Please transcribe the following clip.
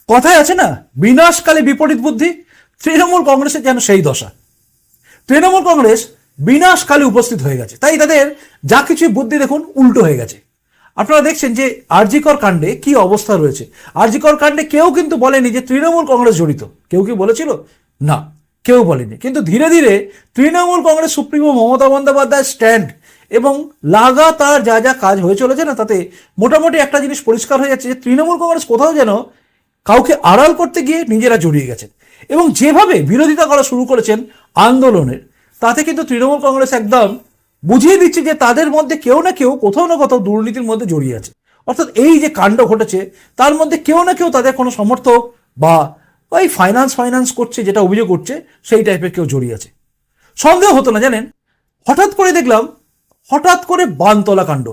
কথায় আছে না, বিনাশকালে বিপরীত বুদ্ধি। তৃণমূল কংগ্রেসের যেন সেই দশা। তৃণমূল কংগ্রেস বিনাশকালে উপস্থিত হয়ে গেছে, তাই তাদের যা কিছু বুদ্ধি দেখুন উল্টো হয়ে গেছে। আপনারা দেখছেন যে আরজিকর কাণ্ডে কি অবস্থা রয়েছে। আরজিকর কাণ্ডে কেউ কিন্তু বলেনি যে তৃণমূল কংগ্রেস জড়িত। কেউ কি বলেছিল? না, কেউ বলেনি। কিন্তু ধীরে ধীরে তৃণমূল কংগ্রেস সুপ্রিমো মমতা বন্দ্যোপাধ্যায়ের স্ট্যান্ড এবং লাগাতার যা যা কাজ হয়ে চলেছে না, তাতে মোটামুটি একটা জিনিস পরিষ্কার হয়ে যাচ্ছে যে তৃণমূল কংগ্রেস কোথাও যেন কাউকে আড়াল করতে গিয়ে নিজেরা জড়িয়ে গেছেন। এবং যেভাবে বিরোধিতা করা শুরু করেছেন আন্দোলনের, তাতে কিন্তু তৃণমূল কংগ্রেস একদম বুঝিয়ে দিচ্ছে যে তাদের মধ্যে কেউ না কেউ কোথাও না কোথাও দুর্নীতির মধ্যে জড়িয়ে আছে। অর্থাৎ এই যে কাণ্ড ঘটেছে তার মধ্যে কেউ না কেউ তাদের কোনো সমর্থক বা ওই ফাইন্যান্স করছে, যেটা অভিযোগ করছে, সেই টাইপের কেউ জড়িয়ে আছে। সন্দেহ হতো না জানেন, হঠাৎ করে দেখলাম হঠাৎ করে বানতলা কাণ্ড।